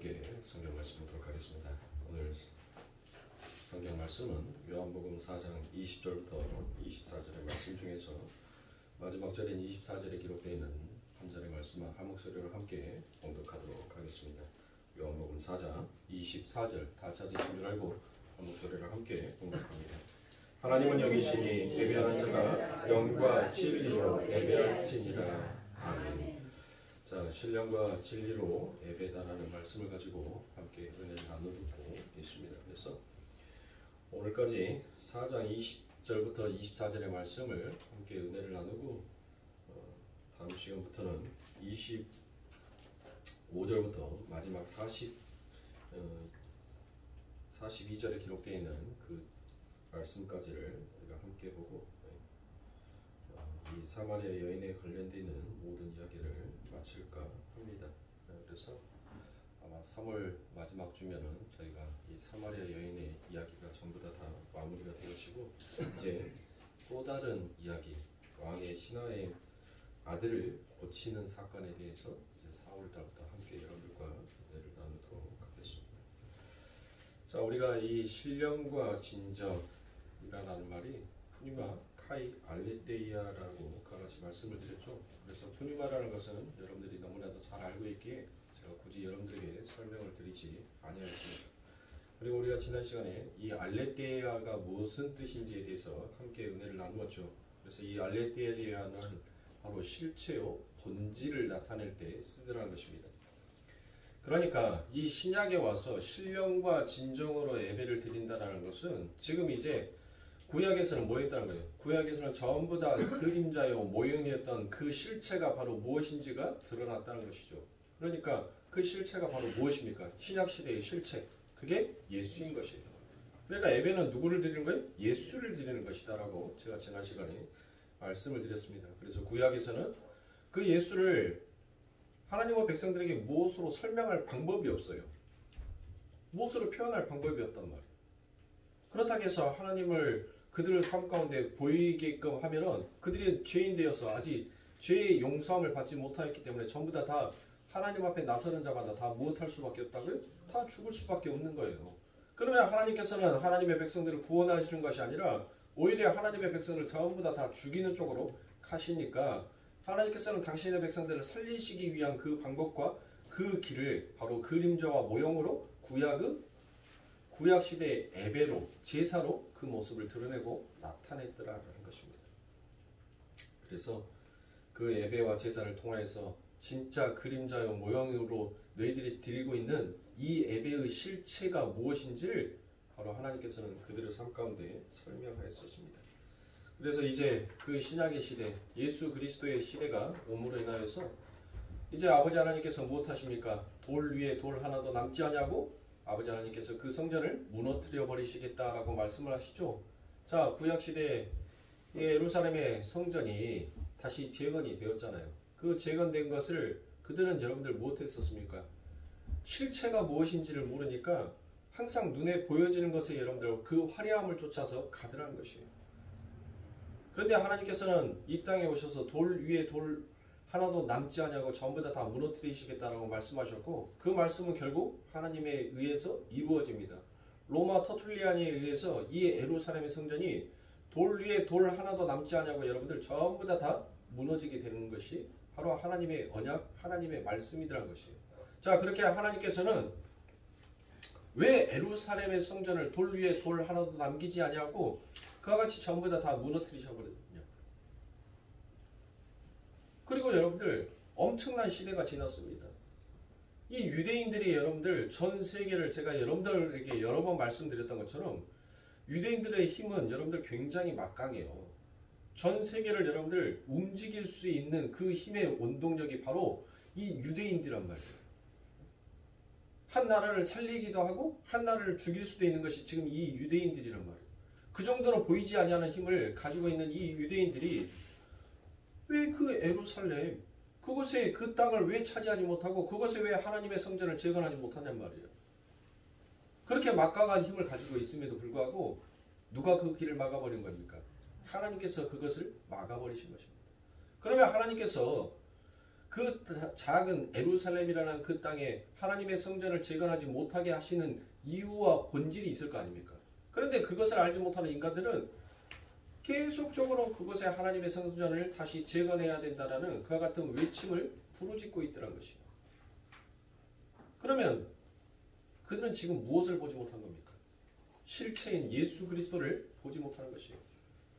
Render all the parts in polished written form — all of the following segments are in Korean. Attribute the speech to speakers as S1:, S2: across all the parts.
S1: 함께 성경 말씀 보도록 하겠습니다. 오늘 성경 말씀은 요한복음 4장 20절부터 24절의 말씀 중에서 마지막 절인 24절에 기록되어 있는 한 절의 말씀과 한 목소리로 함께 봉독하도록 하겠습니다. 요한복음 4장 24절 다 찾으신 줄 알고 한 목소리로 함께 봉독합니다. 하나님은 여기시니 예배하는 자가 영과 진리로 예배할지니라. 아멘. 자, 신령과 진리로 예배다라는 말씀을 가지고 함께 은혜를 나누고 있습니다. 그래서 오늘까지 4장 20절부터 24절의 말씀을 함께 은혜를 나누고 다음 시간부터는 25절부터 마지막 42절에 기록되어 있는 그 말씀까지를 우리가 함께 보고 이 사마리아 여인에 관련되어 있는 모든 이야기를 마칠까 합니다. 그래서 아마 3월 마지막 주면은 저희가 이 사마리아 여인의 이야기가 전부 다 마무리가 되어지고 이제 또 다른 이야기, 왕의 신하의 아들을 고치는 사건에 대해서 이제 4월 달부터 함께 여러분들과 은혜를 나누도록 하겠습니다. 자, 우리가 이 신령과 진정이라는 말이 푸니마 카이 알레테이아라고 같이 말씀을 드렸죠. 그래서 푸니마라는 것은 여러분들이 너무나도 잘 알고 있기에 제가 굳이 여러분들에게 설명을 드리지 아니하겠습니다. 그리고 우리가 지난 시간에 이 알레테이아가 무슨 뜻인지에 대해서 함께 은혜를 나누었죠. 그래서 이 알레테이아는 바로 실체요, 본질을 나타낼 때 쓰더라는 것입니다. 그러니까 이 신약에 와서 신령과 진정으로 예배를 드린다는 것은 지금 이제 구약에서는 뭐였다는 거예요? 구약에서는 전부 다 그림자요 모형이었던 그 실체가 바로 무엇인지가 드러났다는 것이죠. 그러니까 그 실체가 바로 무엇입니까? 신약시대의 실체, 그게 예수인 것이에요. 그러니까 예배는 누구를 드리는 거예요? 예수를 드리는 것이다 라고 제가 지난 시간에 말씀을 드렸습니다. 그래서 구약에서는 그 예수를 하나님과 백성들에게 무엇으로 설명할 방법이 없어요. 무엇으로 표현할 방법이 없단 말이에요. 그렇다고 해서 하나님을 그들의 삶 가운데 보이게끔 하면은 그들이 죄인 되어서 아직 죄의 용서함을 받지 못하였기 때문에 전부 다 하나님 앞에 나서는 자마다 다 무엇할 수밖에 없다고요? 다 죽을 수밖에 없는 거예요. 그러면 하나님께서는 하나님의 백성들을 구원하시는 것이 아니라 오히려 하나님의 백성을 전부 다 죽이는 쪽으로 가시니까 하나님께서는 당신의 백성들을 살리시기 위한 그 방법과 그 길을 바로 그림자와 모형으로 구약시대의 예배로, 제사로 그 모습을 드러내고 나타냈더라는 것입니다. 그래서 그 예배와 제사를 통하여서 진짜 그림자요 모형으로 너희들이 드리고 있는 이 예배의 실체가 무엇인지를 바로 하나님께서는 그들의 삶 가운데 설명하였었습니다. 그래서 이제 그 신약의 시대, 예수 그리스도의 시대가 옴으로 인하여서 이제 아버지 하나님께서 무엇하십니까? 돌 위에 돌 하나도 남지 않냐고 아버지 하나님께서 그 성전을 무너뜨려 버리시겠다라고 말씀을 하시죠. 자, 구약시대에 예루살렘의 성전이 다시 재건이 되었잖아요. 그 재건된 것을 그들은 여러분들 무엇했었습니까? 실체가 무엇인지를 모르니까 항상 눈에 보여지는 것에 여러분들 그 화려함을 쫓아서 가더라는 것이에요. 그런데 하나님께서는 이 땅에 오셔서 돌 위에 돌 하나도 남지 않냐고 전부 다 무너뜨리시겠다라고 말씀하셨고 그 말씀은 결국 하나님에 의해서 이루어집니다. 로마 터툴리안에 의해서 이 예루살렘의 성전이 돌 위에 돌 하나도 남지 않냐고 여러분들 전부 다 무너지게 되는 것이 바로 하나님의 언약, 하나님의 말씀이라는 것이에요. 자, 그렇게 하나님께서는 왜 예루살렘의 성전을 돌 위에 돌 하나도 남기지 않냐고 그와 같이 전부 다 무너뜨리셔버렸냐. 그리고 여러분들 엄청난 시대가 지났습니다. 이 유대인들이 여러분들 전 세계를 제가 여러분들에게 여러 번 말씀드렸던 것처럼 유대인들의 힘은 여러분들 굉장히 막강해요. 전 세계를 여러분들 움직일 수 있는 그 힘의 원동력이 바로 이 유대인들이란 말이에요. 한 나라를 살리기도 하고 한 나라를 죽일 수도 있는 것이 지금 이 유대인들이란 말이에요. 그 정도로 보이지 아니하는 힘을 가지고 있는 이 유대인들이 왜 그 예루살렘 그곳에 그 땅을 왜 차지하지 못하고 그곳에 왜 하나님의 성전을 재건하지 못하냔 말이에요. 그렇게 막강한 힘을 가지고 있음에도 불구하고 누가 그 길을 막아버린 겁니까? 하나님께서 그것을 막아버리신 것입니다. 그러면 하나님께서 그 작은 예루살렘이라는 그 땅에 하나님의 성전을 재건하지 못하게 하시는 이유와 본질이 있을 거 아닙니까? 그런데 그것을 알지 못하는 인간들은 계속적으로 그곳에 하나님의 성전을 다시 재건해야 된다라는 그와 같은 외침을 부르짖고 있더란 것이에요. 그러면 그들은 지금 무엇을 보지 못한 겁니까? 실체인 예수 그리스도를 보지 못하는 것이에요.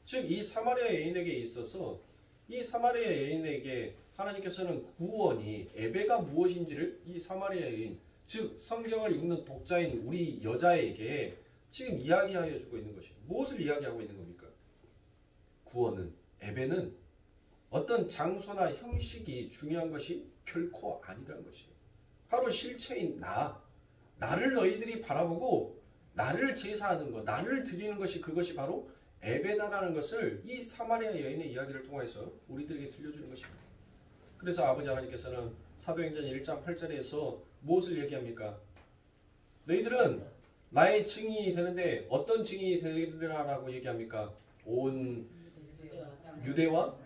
S1: 즉 이 사마리아 여인에게 있어서 이 사마리아 여인에게 하나님께서는 구원이 예배가 무엇인지를 이 사마리아 여인, 즉 성경을 읽는 독자인 우리 여자에게 지금 이야기하여 주고 있는 것이에요. 무엇을 이야기하고 있는 겁니까? 구원은, 예배는 어떤 장소나 형식이 중요한 것이 결코 아니라는 것이에요. 바로 실체인 나를 너희들이 바라보고 나를 제사하는 것, 나를 드리는 것이 그것이 바로 예배다라는 것을 이 사마리아 여인의 이야기를 통해서 우리들에게 들려주는 것입니다. 그래서 아버지 하나님께서는 사도행전 1장 8절에서 무엇을 얘기합니까? 너희들은 나의 증인이 되는데 어떤 증인이 되리라라고 얘기합니까? 온 유대와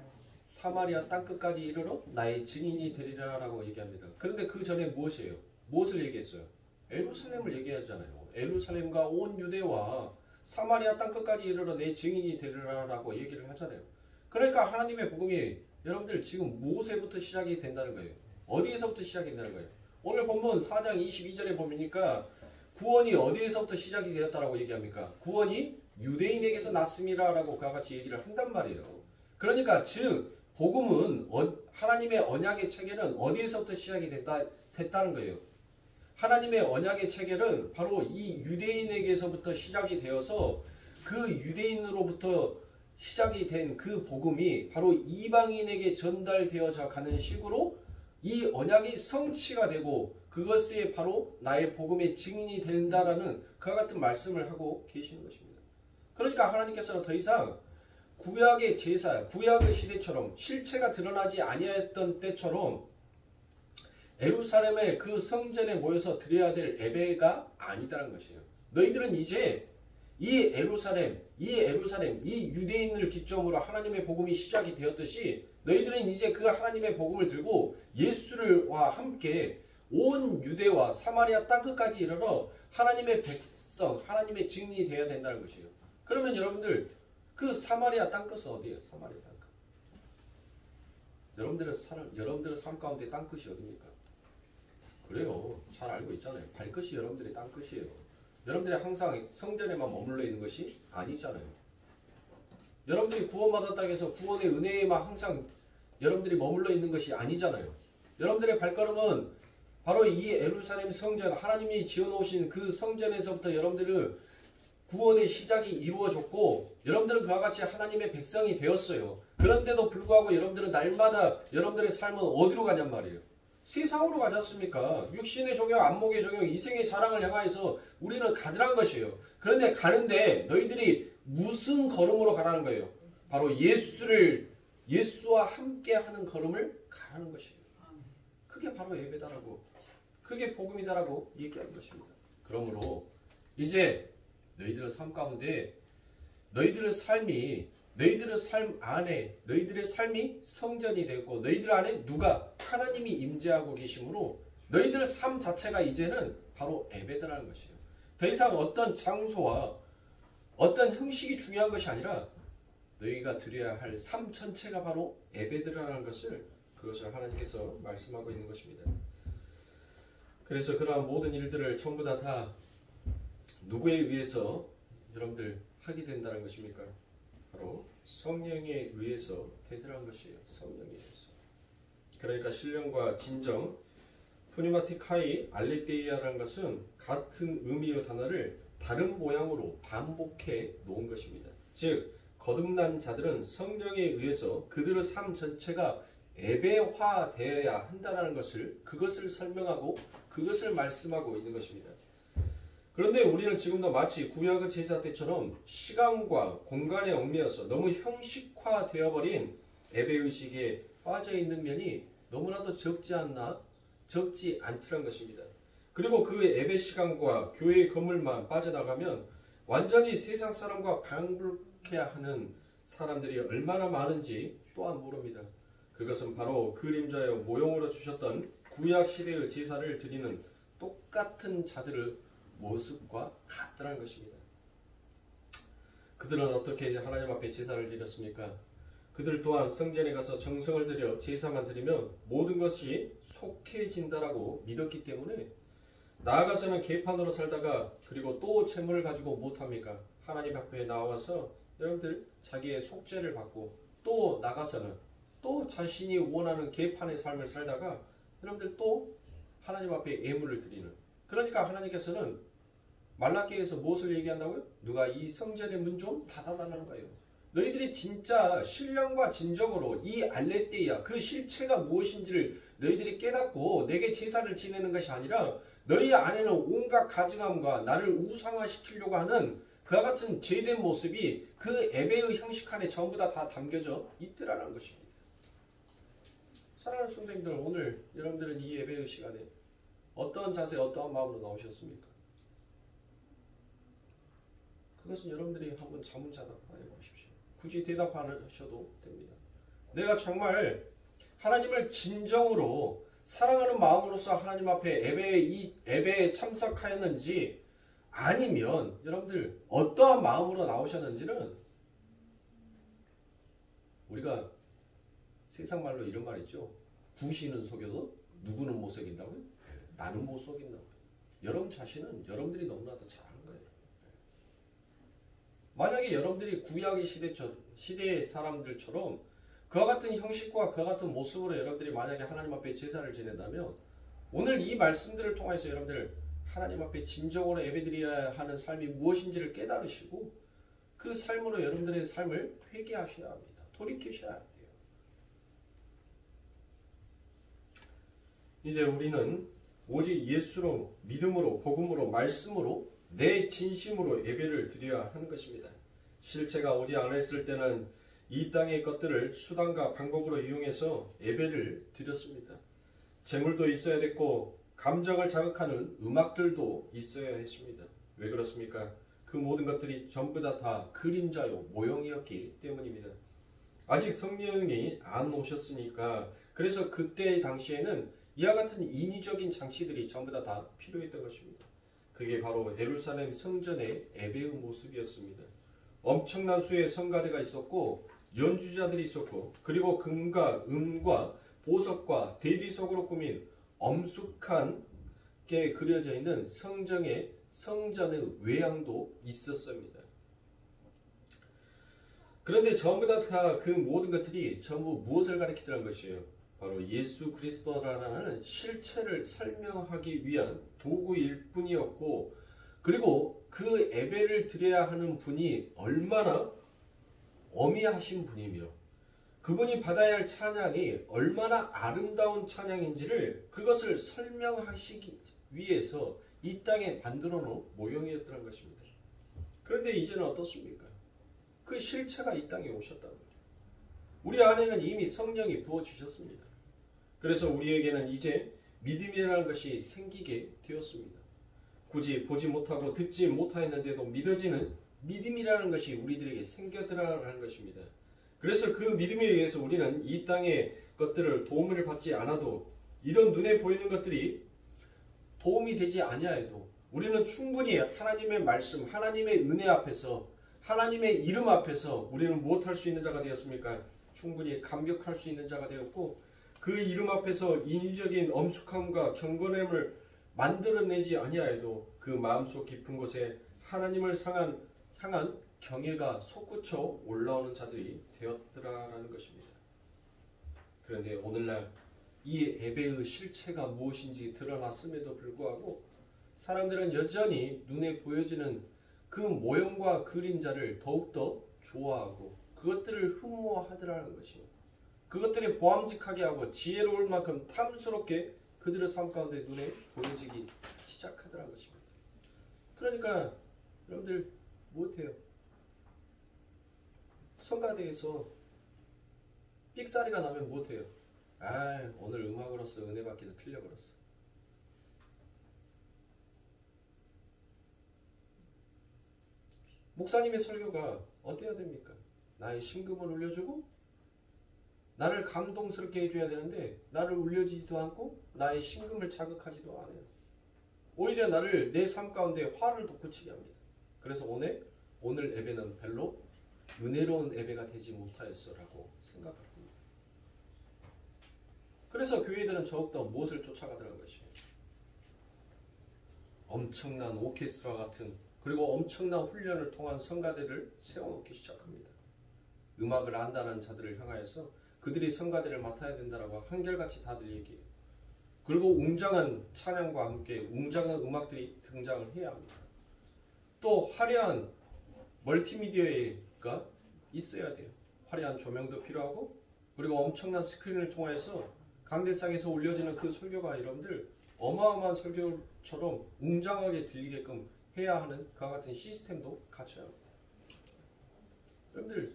S1: 사마리아 땅끝까지 이르러 나의 증인이 되리라라고 얘기합니다. 그런데 그 전에 무엇이에요? 무엇을 얘기했어요? 예루살렘을 얘기하잖아요. 예루살렘과 온 유대와 사마리아 땅끝까지 이르러 내 증인이 되리라라고 얘기를 하잖아요. 그러니까 하나님의 복음이 여러분들 지금 무엇에부터 시작이 된다는 거예요? 어디에서부터 시작이 된다는 거예요? 오늘 본문 4장 22절에 보니까 구원이 어디에서부터 시작이 되었다라고 얘기합니까? 구원이 유대인에게서 났음이라라고 그와 같이 얘기를 한단 말이에요. 그러니까 즉 복음은 하나님의 언약의 체계는 어디에서부터 시작이 됐다는 거예요. 하나님의 언약의 체계는 바로 이 유대인에게서부터 시작이 되어서 그 유대인으로부터 시작이 된 그 복음이 바로 이방인에게 전달되어져 가는 식으로 이 언약이 성취가 되고 그것이 바로 나의 복음의 증인이 된다라는 그와 같은 말씀을 하고 계시는 것입니다. 그러니까 하나님께서는 더 이상 구약의 제사, 구약의 시대처럼 실체가 드러나지 아니했던 때처럼 예루살렘의 그 성전에 모여서 드려야 될 예배가 아니다라는 것이에요. 너희들은 이제 이 예루살렘, 이 유대인을 기점으로 하나님의 복음이 시작이 되었듯이 너희들은 이제 그 하나님의 복음을 들고 예수와 함께 온 유대와 사마리아 땅끝까지 이르러 하나님의 백성, 하나님의 증인이 되어야 된다는 것이에요. 그러면 여러분들 그 사마리아 땅끝은 어디예요? 사마리아 땅끝. 여러분들의 삶 가운데 땅끝이 어디입니까? 그래요. 잘 알고 있잖아요. 발끝이 여러분들의 땅끝이에요. 여러분들이 항상 성전에만 머물러 있는 것이 아니잖아요. 여러분들이 구원받았다고 해서 구원의 은혜에만 항상 여러분들이 머물러 있는 것이 아니잖아요. 여러분들의 발걸음은 바로 이 예루살렘 성전, 하나님이 지어놓으신 그 성전에서부터 여러분들을 구원의 시작이 이루어졌고 여러분들은 그와 같이 하나님의 백성이 되었어요. 그런데도 불구하고 여러분들은 날마다 여러분들의 삶은 어디로 가냔 말이에요. 세상으로 가지 않습니까? 육신의 종교, 안목의 종교, 이생의 자랑을 향하여서 우리는 가더란 것이에요. 그런데 가는데 너희들이 무슨 걸음으로 가라는 거예요? 바로 예수와 함께하는 걸음을 가라는 것이에요. 그게 바로 예배다라고, 그게 복음이다라고 얘기하는 것입니다. 그러므로 이제 너희들의 삶 가운데 너희들의 삶 안에 너희들의 삶이 성전이 되었고 너희들 안에 누가? 하나님이 임재하고 계시므로 너희들의 삶 자체가 이제는 바로 예배다라는 것이에요. 더 이상 어떤 장소와 어떤 형식이 중요한 것이 아니라 너희가 드려야 할 삶 전체가 바로 예배드라는 그것을 하나님께서 말씀하고 있는 것입니다. 그래서 그러한 모든 일들을 전부 다 누구에 의해서 여러분들 하게 된다는 것입니까? 바로 성령에 의해서 되더라는 것이에요. 성령에 의해서. 그러니까 신령과 진정, 푸니마티카이 알레테이아라는 것은 같은 의미의 단어를 다른 모양으로 반복해 놓은 것입니다. 즉 거듭난 자들은 성령에 의해서 그들의 삶 전체가 예배화되어야 한다는 그것을 설명하고 그것을 말씀하고 있는 것입니다. 그런데 우리는 지금도 마치 구약의 제사 때처럼 시간과 공간에 얽매여서 너무 형식화되어버린 예배의식에 빠져있는 면이 너무나도 적지 않더란 것입니다. 그리고 그 예배 시간과 교회의 건물만 빠져나가면 완전히 세상 사람과 방불케 하는 사람들이 얼마나 많은지 또한 모릅니다. 그것은 바로 그림자여 모형으로 주셨던 구약 시대의 제사를 드리는 똑같은 자들의 모습과 같더라는 것입니다. 그들은 어떻게 하나님 앞에 제사를 드렸습니까? 그들 또한 성전에 가서 정성을 들여 제사만 드리면 모든 것이 속해진다라고 믿었기 때문에 나아가서는 개판으로 살다가 그리고 또 재물을 가지고 못합니까? 하나님 앞에 나와서 여러분들 자기의 속죄를 받고 또 나가서는 또 자신이 원하는 개판의 삶을 살다가 여러분들 또 하나님 앞에 예물을 드리는, 그러니까 하나님께서는 말라기에서 무엇을 얘기한다고요? 누가 이 성전의 문 좀 닫아달라는 거예요. 너희들이 진짜 신령과 진정으로 이 알레띠아 그 실체가 무엇인지를 너희들이 깨닫고 내게 제사를 지내는 것이 아니라 너희 안에는 온갖 가증함과 나를 우상화시키려고 하는 그와 같은 죄된 모습이 그 예배의 형식 안에 전부 다 담겨져 있더라는 것입니다. 사랑하는 성도님들, 오늘 여러분들은 이 예배의 시간에 어떠한 자세, 어떠한 마음으로 나오셨습니까? 그것은 여러분들이 한번 자문자답해 보십시오. 굳이 대답 안 하셔도 됩니다. 내가 정말 하나님을 진정으로 사랑하는 마음으로서 하나님 앞에 예배에 참석하였는지, 아니면 여러분들 어떠한 마음으로 나오셨는지는 우리가 세상 말로 이런 말 있죠. 구시는 속여도 누구는 못 속인다고요? 나는 못 속인다고요. 여러분 자신은 여러분들이 너무나도 잘하는 거예요. 만약에 여러분들이 구약의 시대의 사람들처럼 그와 같은 형식과 그와 같은 모습으로 여러분들이 만약에 하나님 앞에 제사를 지낸다면 오늘 이 말씀들을 통해서 여러분들 하나님 앞에 진정으로 예배드려야 하는 삶이 무엇인지를 깨달으시고 그 삶으로 여러분들의 삶을 회개하셔야 합니다. 돌이키셔야 돼요. 이제 우리는 오직 예수로, 믿음으로, 복음으로, 말씀으로 내 진심으로 예배를 드려야 하는 것입니다. 실체가 오지 않았을 때는 이 땅의 것들을 수단과 방법으로 이용해서 예배를 드렸습니다. 재물도 있어야 됐고 감정을 자극하는 음악들도 있어야 했습니다. 왜 그렇습니까? 그 모든 것들이 전부 다 그림자요, 모형이었기 때문입니다. 아직 성령이 안 오셨으니까 그래서 그때 당시에는 이와 같은 인위적인 장치들이 전부 다 필요했던 것입니다. 그게 바로 예루살렘 성전의 예배의 모습이었습니다. 엄청난 수의 성가대가 있었고 연주자들이 있었고 그리고 금과 은과 보석과 대리석으로 꾸민 엄숙하게 그려져 있는 성전의 외양도 있었습니다. 그런데 전부 다 그 모든 것들이 전부 무엇을 가리키더란 것이에요? 바로 예수 그리스도라는 실체를 설명하기 위한 도구일 뿐이었고, 그리고 그 예배를 드려야 하는 분이 얼마나 어미하신 분이며 그분이 받아야 할 찬양이 얼마나 아름다운 찬양인지를 그것을 설명하시기 위해서 이 땅에 만들어 놓은 모형이었던 것입니다. 그런데 이제는 어떻습니까? 그 실체가 이 땅에 오셨다는 거죠. 우리 안에는 이미 성령이 부어주셨습니다. 그래서 우리에게는 이제 믿음이라는 것이 생기게 되었습니다. 굳이 보지 못하고 듣지 못하였는데도 믿어지는 믿음이라는 것이 우리들에게 생겨들어가는 것입니다. 그래서 그 믿음에 의해서 우리는 이 땅의 것들을 도움을 받지 않아도 이런 눈에 보이는 것들이 도움이 되지 아니하여도 우리는 충분히 하나님의 말씀, 하나님의 은혜 앞에서 하나님의 이름 앞에서 우리는 무엇할 수 있는 자가 되었습니까? 충분히 감격할 수 있는 자가 되었고 그 이름 앞에서 인위적인 엄숙함과 경건함을 만들어내지 아니하여도 그 마음속 깊은 곳에 하나님을 향한 경외가 솟구쳐 올라오는 자들이 되었더라라는 것입니다. 그런데 오늘날 이 예배의 실체가 무엇인지 드러났음에도 불구하고 사람들은 여전히 눈에 보여지는 그 모형과 그림자를 더욱더 좋아하고 그것들을 흠모하더라는 것입니다. 그것들이 보암직하게 하고 지혜로울 만큼 탐스럽게 그들의 삶 가운데 눈에 보여지기 시작하더라는 것입니다. 그러니까 여러분들 못해요. 성가대에서 삑사리가 나면 못해요. 오늘 음악으로서 은혜 받기도 틀려버렸어. 목사님의 설교가 어때야 됩니까? 나의 심금을 울려주고 나를 감동스럽게 해줘야 되는데 나를 울려주지도 않고 나의 심금을 자극하지도 않아요. 오히려 나를 내 삶 가운데 화를 돋구치게 합니다. 그래서 오늘 예배는 별로 은혜로운 예배가 되지 못하였어라고 생각을 합니다. 그래서 교회들은 더욱더 무엇을 쫓아가더라는 것이에요. 엄청난 오케스트라 같은 그리고 엄청난 훈련을 통한 성가대를 세워놓기 시작합니다. 음악을 안다는 자들을 향하여서 그들이 성가대를 맡아야 된다라고 한결같이 다들 얘기해요. 그리고 웅장한 찬양과 함께 웅장한 음악들이 등장을 해야 합니다. 또 화려한 멀티미디어가 있어야 돼요. 화려한 조명도 필요하고 그리고 엄청난 스크린을 통해서 강대상에서 올려지는 그 설교가 여러분들 어마어마한 설교처럼 웅장하게 들리게끔 해야 하는 그와 같은 시스템도 갖춰야 합니다. 여러분들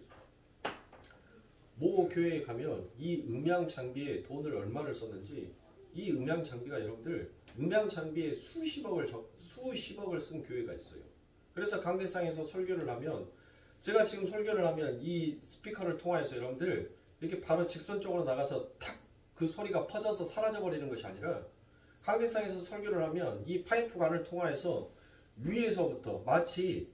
S1: 모 교회에 가면 이 음향 장비에 돈을 얼마를 썼는지 이 음향 장비가 여러분들 음향 장비에 수십억을 쓴 교회가 있어요. 그래서 강대상에서 설교를 하면 제가 지금 설교를 하면 이 스피커를 통해서 여러분들 이렇게 바로 직선적으로 나가서 탁 그 소리가 퍼져서 사라져버리는 것이 아니라 강대상에서 설교를 하면 이 파이프관을 통해서 위에서부터 마치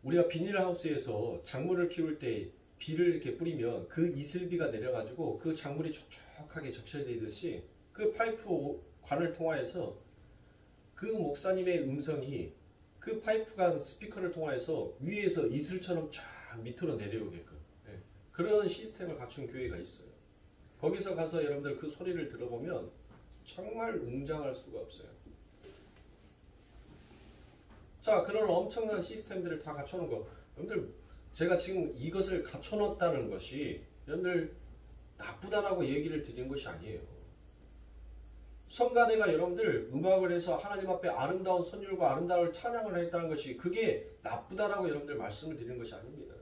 S1: 우리가 비닐하우스에서 작물을 키울 때 비를 이렇게 뿌리면 그 이슬비가 내려가지고 그 작물이 촉촉하게 적셔지듯이 그 파이프 관을 통하여서 그 목사님의 음성이 그 파이프관 스피커를 통해서 위에서 이슬처럼 쫙 밑으로 내려오게끔 그런 시스템을 갖춘 교회가 있어요. 거기서 가서 여러분들 그 소리를 들어보면 정말 웅장할 수가 없어요. 자, 그런 엄청난 시스템들을 다 갖춰놓은 거 여러분들 제가 지금 이것을 갖춰놓았다는 것이 여러분들 나쁘다라고 얘기를 드리는 것이 아니에요. 성가대가 여러분들 음악을 해서 하나님 앞에 아름다운 선율과 아름다운 찬양을 했다는 것이 그게 나쁘다라고 여러분들 말씀을 드리는 것이 아닙니다.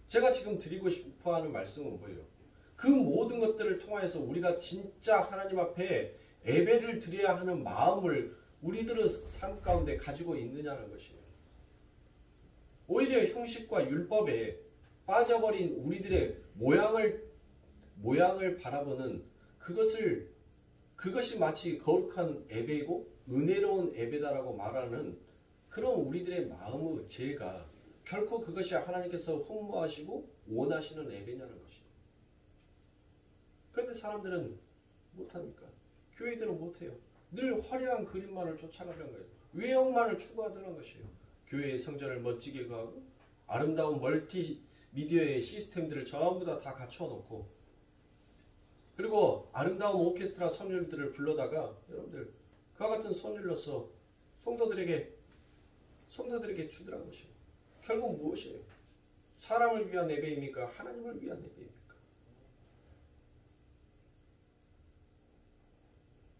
S1: 제가 지금 드리고 싶어하는 말씀은 뭐예요? 그 모든 것들을 통해서 우리가 진짜 하나님 앞에 예배를 드려야 하는 마음을 우리들의 삶 가운데 가지고 있느냐는 것이에요. 오히려 형식과 율법에 빠져버린 우리들의 모양을 바라보는 그것이 마치 거룩한 예배이고 은혜로운 예배다라고 말하는 그런 우리들의 마음의 죄가 결코 그것이 하나님께서 흠모하시고 원하시는 예배냐는 것이죠. 그런데 사람들은 못합니까? 교회들은 못해요. 늘 화려한 그림만을 쫓아가는 거예요. 외형만을 추구하는 것이에요. 교회의 성전을 멋지게 하고 아름다운 멀티미디어의 시스템들을 전부 다 갖춰놓고 그리고 아름다운 오케스트라 선율들을 불러다가 여러분들 그와 같은 선율로서 성도들에게 주더라는 것이에요. 결국 무엇이에요? 사람을 위한 예배입니까? 하나님을 위한 예배입니까?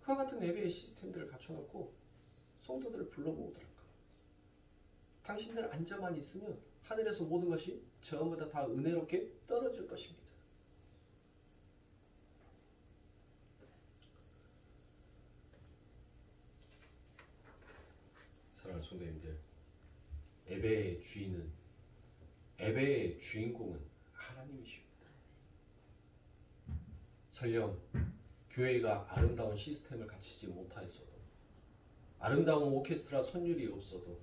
S1: 그와 같은 예배의 시스템들을 갖춰놓고 성도들을 불러모으더라고요. 당신들 앉아만 있으면 하늘에서 모든 것이 전부 다 은혜롭게 떨어질 것입니다. 사랑하는 성도님들, 예배의 주인공은 하나님이십니다. 설령 교회가 아름다운 시스템을 갖추지 못하였어도 아름다운 오케스트라 선율이 없어도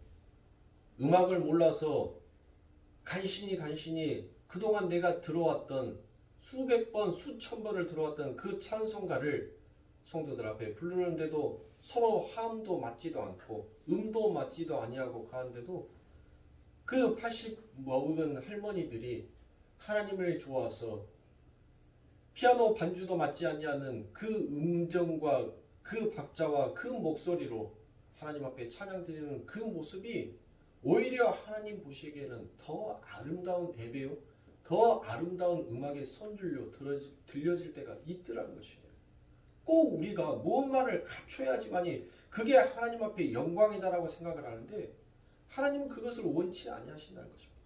S1: 음악을 몰라서 간신히 그동안 내가 들어왔던 수백 번 수천 번을 들어왔던 그 찬송가를 성도들 앞에 부르는데도 서로 화음도 맞지도 않고 음도 맞지도 아니하고 가는데도 그 80 먹은 할머니들이 하나님을 좋아서 피아노 반주도 맞지 아니하는 그 음정과 그 박자와 그 목소리로 하나님 앞에 찬양 드리는 그 모습이 오히려 하나님 보시기에는 더 아름다운 예배요, 더 아름다운 음악의 선율로 들려질 때가 있더라는 것이에요. 꼭 우리가 무엇만을 갖춰야지만이 그게 하나님 앞에 영광이다라고 생각을 하는데 하나님은 그것을 원치 아니하신다는 것입니다.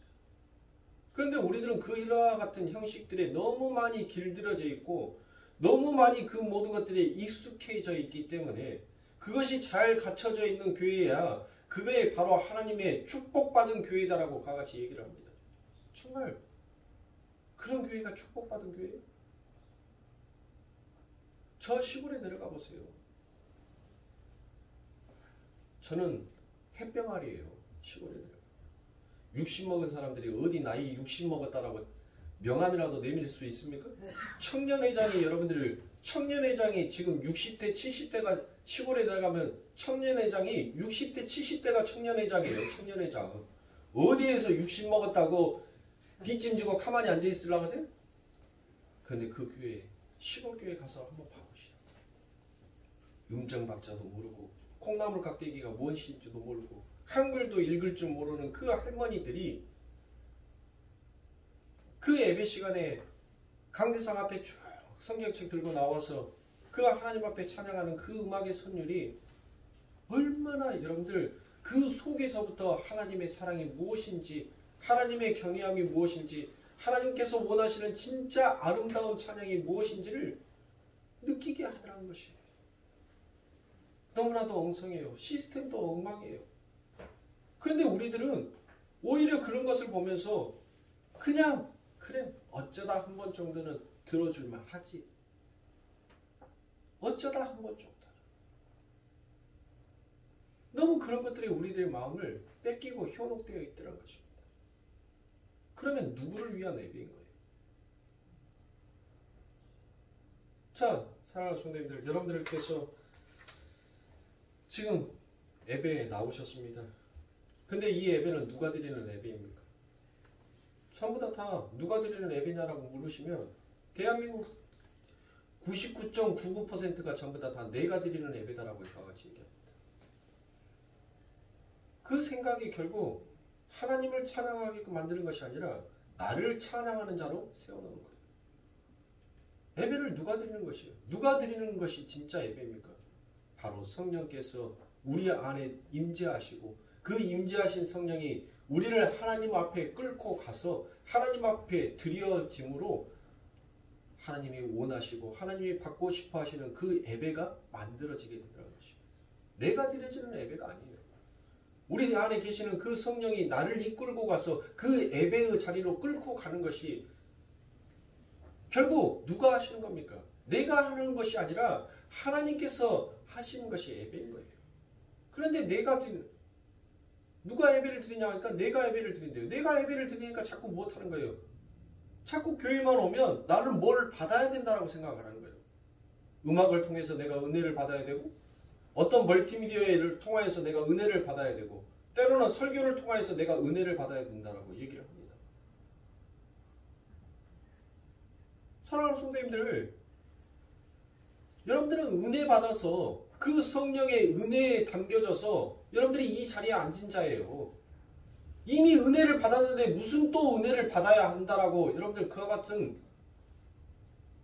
S1: 그런데 우리들은 그와 같은 형식들에 너무 많이 길들여져 있고 너무 많이 그 모든 것들에 익숙해져 있기 때문에 그것이 잘 갖춰져 있는 교회야 그게 바로 하나님의 축복받은 교회다라고 같이 얘기를 합니다. 정말 그런 교회가 축복받은 교회예요? 저 시골에 내려가 보세요. 저는 햇병아리예요. 시골에 내려가. 60 먹은 사람들이 어디 나이 60 먹었다라고 명함이라도 내밀 수 있습니까? 청년회장이 여러분들 청년회장이 지금 60대 70대가 시골에 내려가면 청년회장이 60대 70대가 청년회장이에요. 청년회장. 어디에서 60 먹었다고 뒷짐지고 가만히 앉아 있으려고 하세요? 그런데 그 교회 시골 교회 가서 한번 봐보시죠. 음정박자도 모르고 콩나물 깍대기가 무엇인지도 모르고 한글도 읽을 줄 모르는 그 할머니들이 그 예배 시간에 강대상 앞에 쭉 성경책 들고 나와서 그 하나님 앞에 찬양하는 그 음악의 선율이 얼마나 여러분들 그 속에서부터 하나님의 사랑이 무엇인지 하나님의 경외함이 무엇인지 하나님께서 원하시는 진짜 아름다운 찬양이 무엇인지를 느끼게 하더라는 것이에요. 너무나도 엉성해요. 시스템도 엉망이에요. 그런데 우리들은 오히려 그런 것을 보면서 그냥 그래 어쩌다 한 번 정도는 들어줄만 하지. 어쩌다 한 번 정도. 너무 그런 것들이 우리들의 마음을 뺏기고 현혹되어 있더라는 것입니다. 그러면 누구를 위한 예배인 거예요? 자, 사랑하는 성도님들, 여러분들께서 지금 예배에 나오셨습니다. 근데 이 예배는 누가 드리는 예배입니까? 전부 다 누가 드리는 예배냐라고 물으시면 대한민국 99.99%가 전부 다 내가 드리는 예배다라고 이와 같이 얘기합니다. 그 생각이 결국 하나님을 찬양하게끔 만드는 것이 아니라 나를 찬양하는 자로 세워놓는 거예요. 예배를 누가 드리는 것이에요? 누가 드리는 것이 진짜 예배입니까? 바로 성령께서 우리 안에 임재하시고 그 임재하신 성령이 우리를 하나님 앞에 끌고 가서 하나님 앞에 드려짐으로 하나님이 원하시고 하나님이 받고 싶어 하시는 그 예배가 만들어지게 된다는 것입니다. 내가 드려지는 예배가 아니에요. 우리 안에 계시는 그 성령이 나를 이끌고 가서 그 예배의 자리로 끌고 가는 것이 결국 누가 하시는 겁니까? 내가 하는 것이 아니라 하나님께서 하시는 것이 예배인 거예요. 그런데 누가 예배를 드리냐 하니까 내가 예배를 드린대요. 내가 예배를 드리니까 자꾸 무엇하는 거예요? 자꾸 교회만 오면 나는 뭘 받아야 된다고 생각을 하는 거예요. 음악을 통해서 내가 은혜를 받아야 되고 어떤 멀티미디어를 통해서 내가 은혜를 받아야 되고 때로는 설교를 통해서 내가 은혜를 받아야 된다고 얘기를 합니다. 사랑하는 성도님들, 여러분들은 은혜 받아서 그 성령의 은혜에 담겨져서 여러분들이 이 자리에 앉은 자예요. 이미 은혜를 받았는데 무슨 또 은혜를 받아야 한다라고 여러분들 그와 같은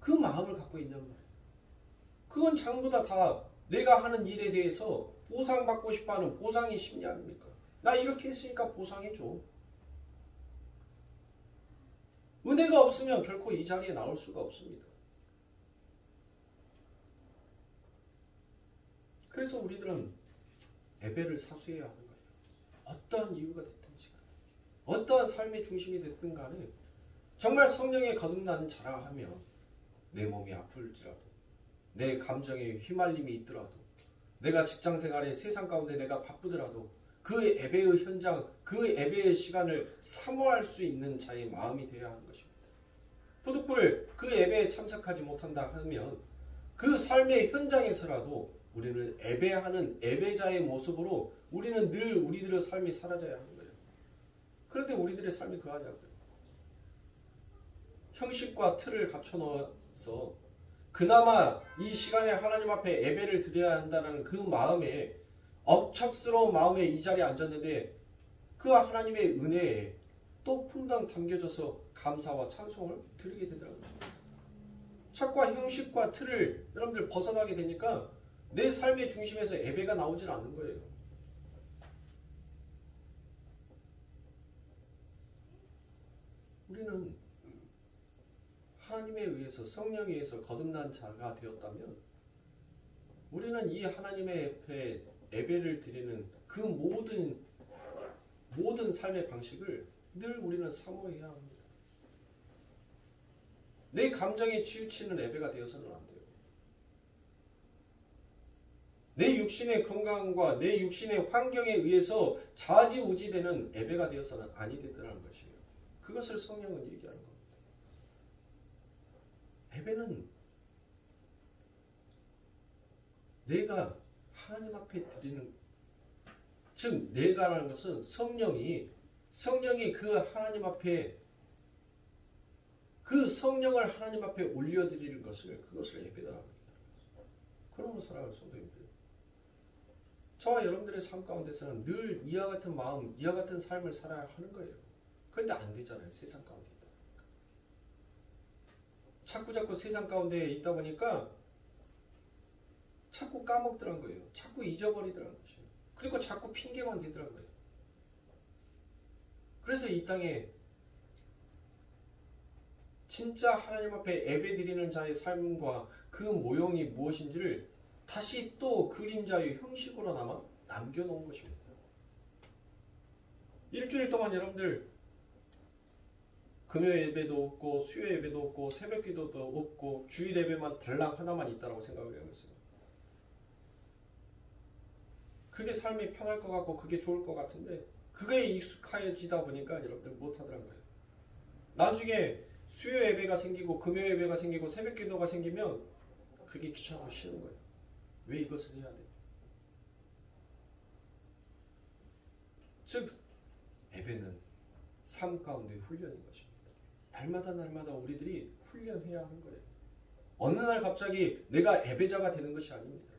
S1: 그 마음을 갖고 있냔 말이에요. 그건 전부 다 내가 하는 일에 대해서 보상받고 싶어하는 보상의 심리 아닙니까? 나 이렇게 했으니까 보상해줘. 은혜가 없으면 결코 이 자리에 나올 수가 없습니다. 그래서 우리들은 예배를 사수해야 하는 거예요. 어떠한 이유가 됐든지 어떠한 삶의 중심이 됐든 간에 정말 성령에 거듭나는 자라 하면 내 몸이 아플지라도 내 감정에 휘말림이 있더라도 내가 직장생활에 세상 가운데 내가 바쁘더라도 그 예배의 현장, 그 예배의 시간을 사모할 수 있는 자의 마음이 되어야 하는 것입니다. 부득불 그 예배에 참석하지 못한다 하면 그 삶의 현장에서라도 우리는 예배하는 예배자의 모습으로 우리는 늘 우리들의 삶이 사라져야 하는 거예요. 그런데 우리들의 삶이 그하냐고요. 형식과 틀을 갖춰놓아서 그나마 이 시간에 하나님 앞에 예배를 드려야 한다는 그 마음에 억척스러운 마음에 이 자리에 앉았는데 그 하나님의 은혜에 또 풍덩 담겨져서 감사와 찬송을 드리게 되더라고요. 착과 형식과 틀을 여러분들 벗어나게 되니까 내 삶의 중심에서 예배가 나오질 않는 거예요. 우리는 하나님에 의해서 성령에 의해서 거듭난 자가 되었다면 우리는 이 하나님의 앞에 예배를 드리는 그 모든 삶의 방식을 늘 우리는 사모해야 합니다. 내 감정에 치우치는 예배가 되어서는 안 돼요. 내 육신의 건강과 내 육신의 환경에 의해서 좌지우지되는 예배가 되어서는 아니 되더라는 것이에요. 그것을 성령은 얘기하는 겁니다. 예배는 내가 하나님 앞에 드리는, 즉 내가라는 것은 성령이 그 하나님 앞에, 그 성령을 하나님 앞에 올려드리는 것을, 그것을 예배다라고 합니다. 그러므로 사랑하는 성도님들, 저와 여러분들의 삶 가운데서는 늘 이와 같은 마음, 이와 같은 삶을 살아야 하는 거예요. 그런데 안 되잖아요. 세상 가운데 있다 보니까. 자꾸 세상 가운데 있다 보니까 자꾸 까먹더란 거예요. 자꾸 잊어버리더란 것이에요. 그리고 자꾸 핑계만 대더란 거예요. 그래서 이 땅에 진짜 하나님 앞에 예배드리는 자의 삶과 그 모형이 무엇인지를 다시 또 그림자의 형식으로 남겨놓은 것입니다. 일주일 동안 여러분들 금요 예배도 없고 수요 예배도 없고 새벽 기도도 없고 주일 예배만 달랑 하나만 있다고 생각을 하고 있어요. 그게 삶이 편할 것 같고 그게 좋을 것 같은데 그게 익숙해지다 보니까 여러분들 못하더라고요. 나중에 수요 예배가 생기고 금요 예배가 생기고 새벽 기도가 생기면 그게 귀찮고 싫은 거예요. 왜 이것을 해야 돼? 즉 예배는 삶 가운데 훈련인 것입니다. 날마다 우리들이 훈련해야 하는 거예요. 어느 날 갑자기 내가 예배자가 되는 것이 아닙니다.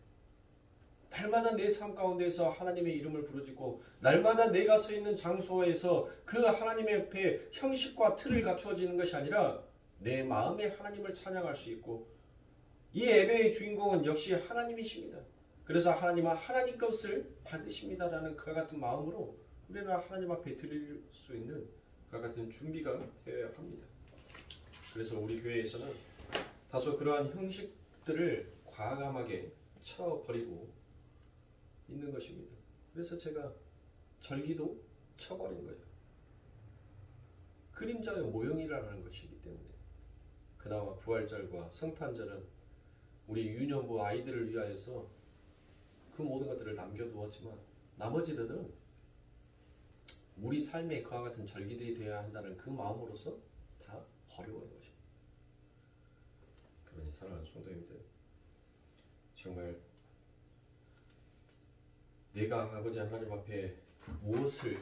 S1: 날마다 내 삶 가운데서 하나님의 이름을 부르짖고 날마다 내가 서 있는 장소에서 그 하나님의 앞에 형식과 틀을 갖추어지는 것이 아니라 내 마음에 하나님을 찬양할 수 있고 이 예배의 주인공은 역시 하나님이십니다. 그래서 하나님은 하나님 것을 받으십니다라는 그와 같은 마음으로 우리는 하나님 앞에 드릴 수 있는 그와 같은 준비가 되어야 합니다. 그래서 우리 교회에서는 다소 그러한 형식들을 과감하게 쳐버리고 있는 것입니다. 그래서 제가 절기도 쳐버린 거예요. 그림자의 모형이라는 것이기 때문에. 그나마 부활절과 성탄절은 우리 유년부 아이들을 위하여서 그 모든 것들을 남겨두었지만 나머지들은 우리 삶에 그와 같은 절기들이 되어야 한다는 그 마음으로서 다 버려버린 것입니다. 그러니 사랑하는 성도님들, 정말 내가 아버지 하나님 앞에 무엇을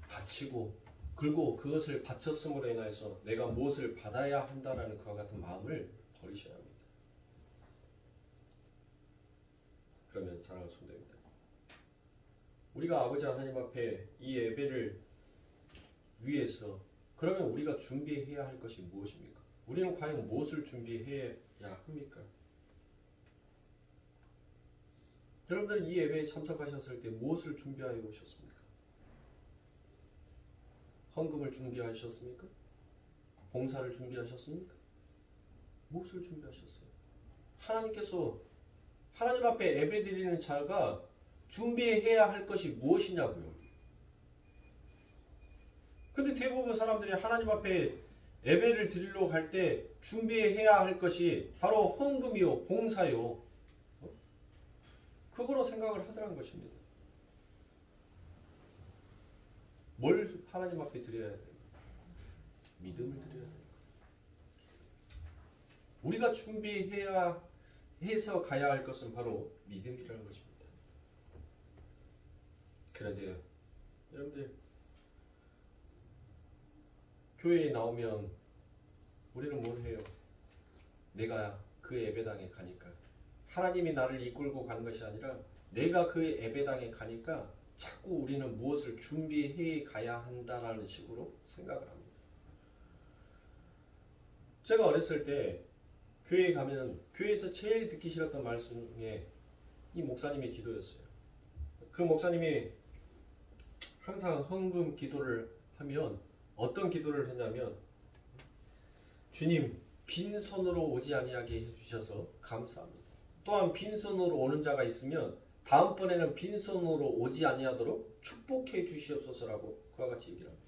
S1: 바치고 그리고 그것을 바쳤음으로 인하여서 내가 무엇을 받아야 한다라는 그와 같은 마음을 버리셔야 합니다. 그러면 사랑하는 성도님들, 우리가 아버지 하나님 앞에 이 예배를 위해서 그러면 우리가 준비해야 할 것이 무엇입니까? 우리는 과연 무엇을 준비해야 합니까? 여러분들 이 예배에 참석하셨을 때 무엇을 준비하여 오셨습니까? 헌금을 준비하셨습니까? 봉사를 준비하셨습니까? 무엇을 준비하셨어요? 하나님께서 하나님 앞에 예배드리는 자가 준비해야 할 것이 무엇이냐고요. 근데 대부분 사람들이 하나님 앞에 예배를 드리러 갈 때 준비해야 할 것이 바로 헌금이요, 봉사요. 그거로 생각을 하더란 것입니다. 뭘 하나님 앞에 드려야 돼요? 믿음을 드려야 돼요. 우리가 준비해야 해서 가야 할 것은 바로 믿음이라는 것입니다. 그런데 여러분들 교회에 나오면 우리는 뭘 해요? 내가 그 예배당에 가니까 하나님이 나를 이끌고 가는 것이 아니라 내가 그 예배당에 가니까 자꾸 우리는 무엇을 준비해 가야 한다라는 식으로 생각을 합니다. 제가 어렸을 때 교회에 가면 교회에서 제일 듣기 싫었던 말씀 중에 이 목사님의 기도였어요. 그 목사님이 항상 헌금 기도를 하면 어떤 기도를 했냐면 주님 빈손으로 오지 아니하게 해주셔서 감사합니다. 또한 빈손으로 오는 자가 있으면 다음번에는 빈손으로 오지 아니하도록 축복해 주시옵소서라고 그와 같이 얘기를 합니다.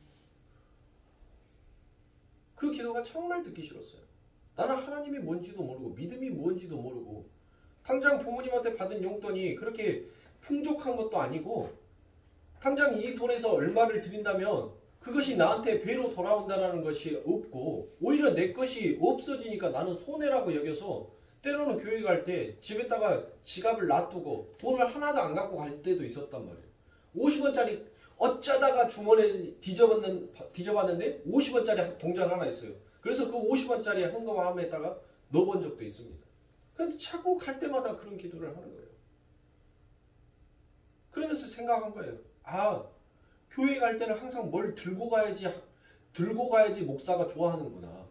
S1: 그 기도가 정말 듣기 싫었어요. 나는 하나님이 뭔지도 모르고 믿음이 뭔지도 모르고 당장 부모님한테 받은 용돈이 그렇게 풍족한 것도 아니고 당장 이 돈에서 얼마를 드린다면 그것이 나한테 배로 돌아온다는 것이 없고 오히려 내 것이 없어지니까 나는 손해라고 여겨서 때로는 교회 갈 때 집에다가 지갑을 놔두고 돈을 하나도 안 갖고 갈 때도 있었단 말이에요. 50원짜리 어쩌다가 주머니에 뒤져봤는데 50원짜리 동전 하나 있어요. 그래서 그 50원짜리 현금함에다가 넣어본 적도 있습니다. 그래서 자꾸 갈 때마다 그런 기도를 하는 거예요. 그러면서 생각한 거예요. 아, 교회 갈 때는 항상 뭘 들고 가야지 목사가 좋아하는구나.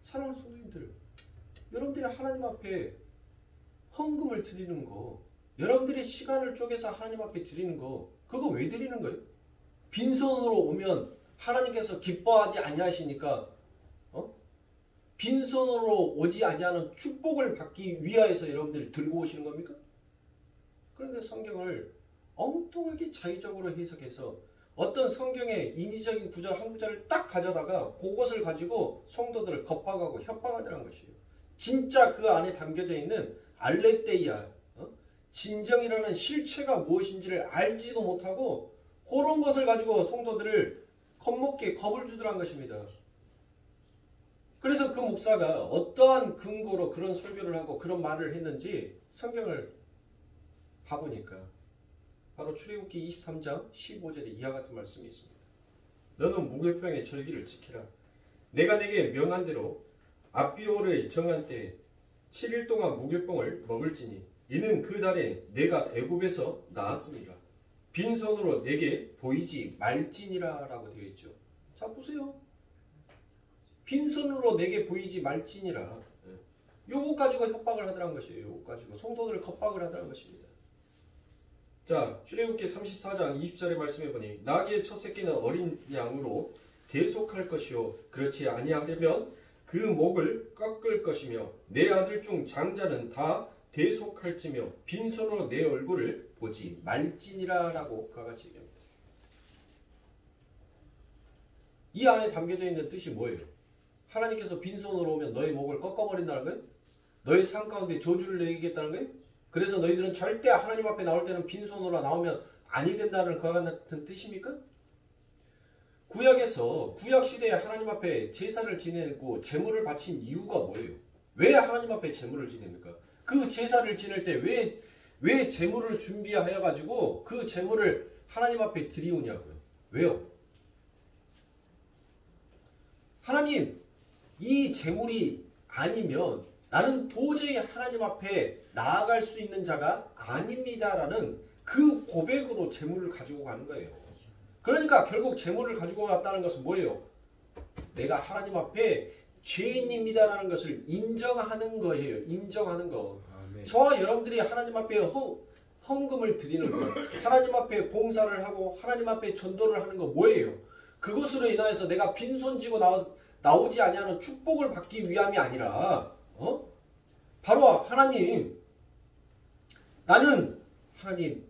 S1: 사랑하는 성도님들, 여러분들이 하나님 앞에 헌금을 드리는 거, 여러분들의 시간을 쪼개서 하나님 앞에 드리는 거, 그거 왜 드리는 거예요? 빈손으로 오면 하나님께서 기뻐하지 아니하시니까 빈손으로 오지 아니하는 축복을 받기 위하여서 여러분들이 들고 오시는 겁니까? 그런데 성경을 엉뚱하게 자의적으로 해석해서 어떤 성경의 인위적인 구절 한 구절을 딱 가져다가 그것을 가지고 성도들을 겁박하고 협박하더란 것이에요. 진짜 그 안에 담겨져 있는 알레테이아, 진정이라는 실체가 무엇인지를 알지도 못하고 그런 것을 가지고 성도들을 겁먹게 겁을 주더란 것입니다. 그래서 그 목사가 어떠한 근거로 그런 설교를 하고 그런 말을 했는지 성경을 봐보니까 바로 출애굽기 23장 15절에 이와 같은 말씀이 있습니다. 너는 무교병의 절기를 지키라. 내가 내게 명한 대로 아비올의 정한 때에 7일 동안 무교병을 먹을지니 이는 그 달에 내가 애굽에서 나왔음이라. 빈손으로 내게 보이지 말지니라 라고 되어 있죠. 자 보세요. 빈손으로 내게 보이지 말지니라. 요거 가지고 협박을 하더란 것이에요. 요거 가지고 성도들을 겁박을 하더란 것입니다. 자, 출애굽기 34장 20절의 말씀해 보니 나귀의 첫 새끼는 어린 양으로 대속할 것이요 그렇지 아니하려면 그 목을 꺾을 것이며 내 아들 중 장자는 다 대속할지며 빈손으로 내 얼굴을 보지 말지니라 라고 그와 같이 얘기합니다. 이 안에 담겨져 있는 뜻이 뭐예요? 하나님께서 빈손으로 오면 너의 목을 꺾어버린다는 거예요? 너의 삶 가운데 저주를 내리겠다는 거예요? 그래서 너희들은 절대 하나님 앞에 나올 때는 빈손으로 나오면 아니 된다는 그와 같은 뜻입니까? 구약에서 구약시대에 하나님 앞에 제사를 지내고 제물을 바친 이유가 뭐예요? 왜 하나님 앞에 제물을 지냅니까? 그 제사를 지낼 때 왜 제물을 준비하여 가지고 그 제물을 하나님 앞에 드리우냐고요? 왜요? 하나님, 이 제물이 아니면 나는 도저히 하나님 앞에 나아갈 수 있는 자가 아닙니다라는 그 고백으로 제물을 가지고 가는 거예요. 그러니까 결국 제물을 가지고 갔다는 것은 뭐예요? 내가 하나님 앞에 죄인입니다라는 것을 인정하는 거예요. 인정하는 거. 아멘. 저와 여러분들이 하나님 앞에 헌금을 드리는 거, 하나님 앞에 봉사를 하고 하나님 앞에 전도를 하는 거 뭐예요? 그것으로 인하여서 내가 빈손 쥐고 나오지 아니하는 축복을 받기 위함이 아니라 바로 하나님, 나는 하나님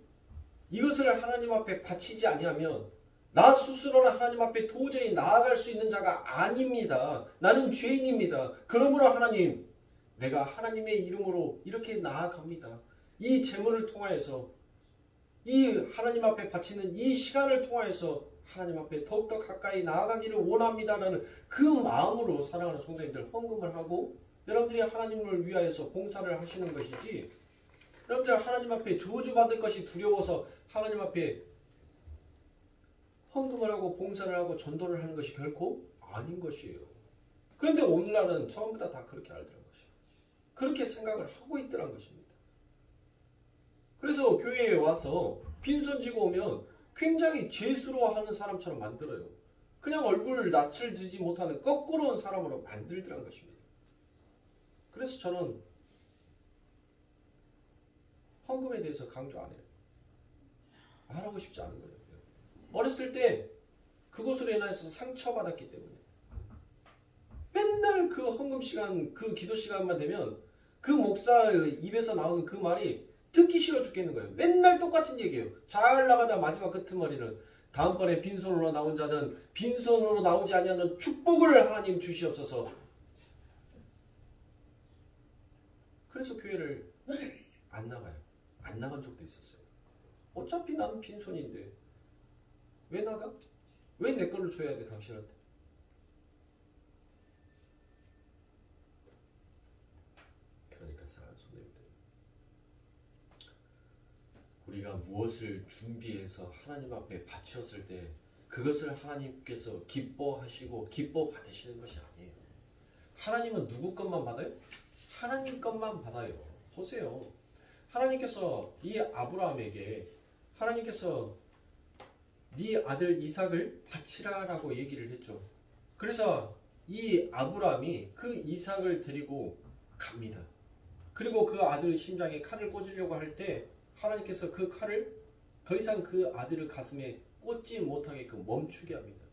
S1: 이것을 하나님 앞에 바치지 아니하면 나 스스로는 하나님 앞에 도저히 나아갈 수 있는 자가 아닙니다. 나는 죄인입니다. 그러므로 하나님, 내가 하나님의 이름으로 이렇게 나아갑니다. 이 제물을 통하여서 이 하나님 앞에 바치는 이 시간을 통하여서 하나님 앞에 더욱더 가까이 나아가기를 원합니다라는 그 마음으로 사랑하는 성도님들 헌금을 하고 여러분들이 하나님을 위하여서 봉사를 하시는 것이지, 여러분들 하나님 앞에 저주받을 것이 두려워서 하나님 앞에 헌금을 하고 봉사를 하고 전도를 하는 것이 결코 아닌 것이에요. 그런데 오늘날은 전부 다 그렇게 알더란 것이에요. 그렇게 생각을 하고 있더란 것입니다. 그래서 교회에 와서 빈손 쥐고 오면 굉장히 죄스러워하는 사람처럼 만들어요. 그냥 얼굴 낯을 들지 못하는 거꾸로 온 사람으로 만들더란 것입니다. 그래서 저는 헌금에 대해서 강조 안 해요. 안 하고 싶지 않은 거예요. 어렸을 때 그것으로 인해서 상처받았기 때문에 맨날 그 헌금 시간, 그 기도 시간만 되면 그 목사의 입에서 나오는 그 말이 듣기 싫어 죽겠는 거예요. 맨날 똑같은 얘기예요. 잘 나가다 마지막 끝머리는 다음번에 빈손으로 나온 자는 빈손으로 나오지 아니하는 축복을 하나님 주시옵소서. 그래서 교회를 안 나가요. 안 나간 적도 있었어요. 어차피 나는 빈손인데 왜 나가? 왜 내 거를 줘야 돼 당신한테? 그러니까 사랑하는 성도님들, 우리가 무엇을 준비해서 하나님 앞에 바쳤을 때 그것을 하나님께서 기뻐하시고 기뻐 받으시는 것이 아니에요. 하나님은 누구 것만 받아요? 하나님 것만 받아요. 보세요. 하나님께서 이 아브라함에게 하나님께서 네 아들 이삭을 바치라라고 얘기를 했죠. 그래서 이 아브라함이 그 이삭을 데리고 갑니다. 그리고 그 아들의 심장에 칼을 꽂으려고 할 때 하나님께서 그 칼을 더 이상 그 아들의 가슴에 꽂지 못하게끔 멈추게 합니다.